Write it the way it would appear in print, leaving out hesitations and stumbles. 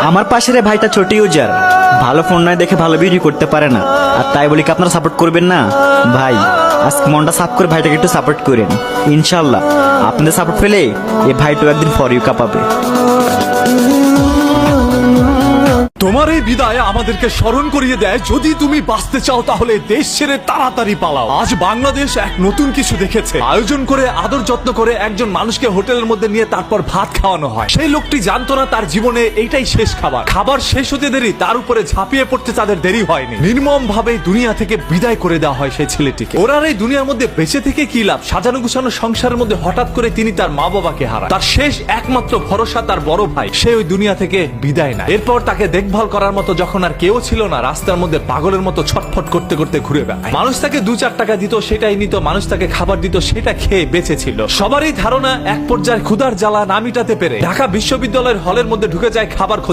আমার পাশের এই ভাইটা ছোট ইউজার, ভালো ফোন নয় দেখে ভালো ভিডিও করতে পারে না, আর তাই বলি কি আপনারা সাপোর্ট করবেন না? ভাই আজকে মনটা সাফ করে ভাইটাকে একটু সাপোর্ট করেন, ইনশাল্লাহ আপনাদের সাপোর্ট পেলে এই ভাইটাও একদিন ফর ইউ কাঁপাবে। তোমার এই বিদায় আমাদেরকে স্মরণ করিয়ে দেয়, যদি তুমি বাঁচতে চাও তাহলে দেশ ছেড়ে তাড়াতাড়ি পালাও। আজ বাংলাদেশ এক নতুন কিছু দেখেছে। আয়োজন করে আদর যত্ন করে একজন মানুষকে হোটেলের মধ্যে নিয়ে তারপর ভাত খাওয়ানো হয়। সেই লোকটি জানতো না তার জীবনে এইটাই শেষ খাবার। খাবার শেষ হতে দেরি, তার উপরে ঝাঁপিয়ে পড়তে তাদের দেরি হয়নি। নির্মম ভাবে দুনিয়া থেকে বিদায় করে দেওয়া হয় সেই ছেলেটিকে। ওর আর এই দুনিয়ার মধ্যে বেঁচে থেকে কি লাভ? সাজানো গুছানো সংসারের মধ্যে হঠাৎ করে তিনি তার মা বাবাকে হারান। তার শেষ একমাত্র ভরসা তার বড় ভাই, সে ওই দুনিয়া থেকে বিদায় নেয়। এরপর তাকে দেখভাল করার মতো যখন আর কেউ ছিল না, রাস্তার মধ্যে পাগলের মতো ছটফট করতে করতে ঘুরে বেড়ায়। মানুষ তাকে 2-4 টাকা দিত, সেটাই নিত। মানুষ তাকে খাবার দিত, সেটা খেয়ে বেঁচে ছিল। সবারই ধারণা এক পর্যায়ে ক্ষুধার জ্বালা না মিটাতে পেরে ঢাকা বিশ্ববিদ্যালয়ের হলের মধ্যে ঢুকে যায় খাবার খোঁজে।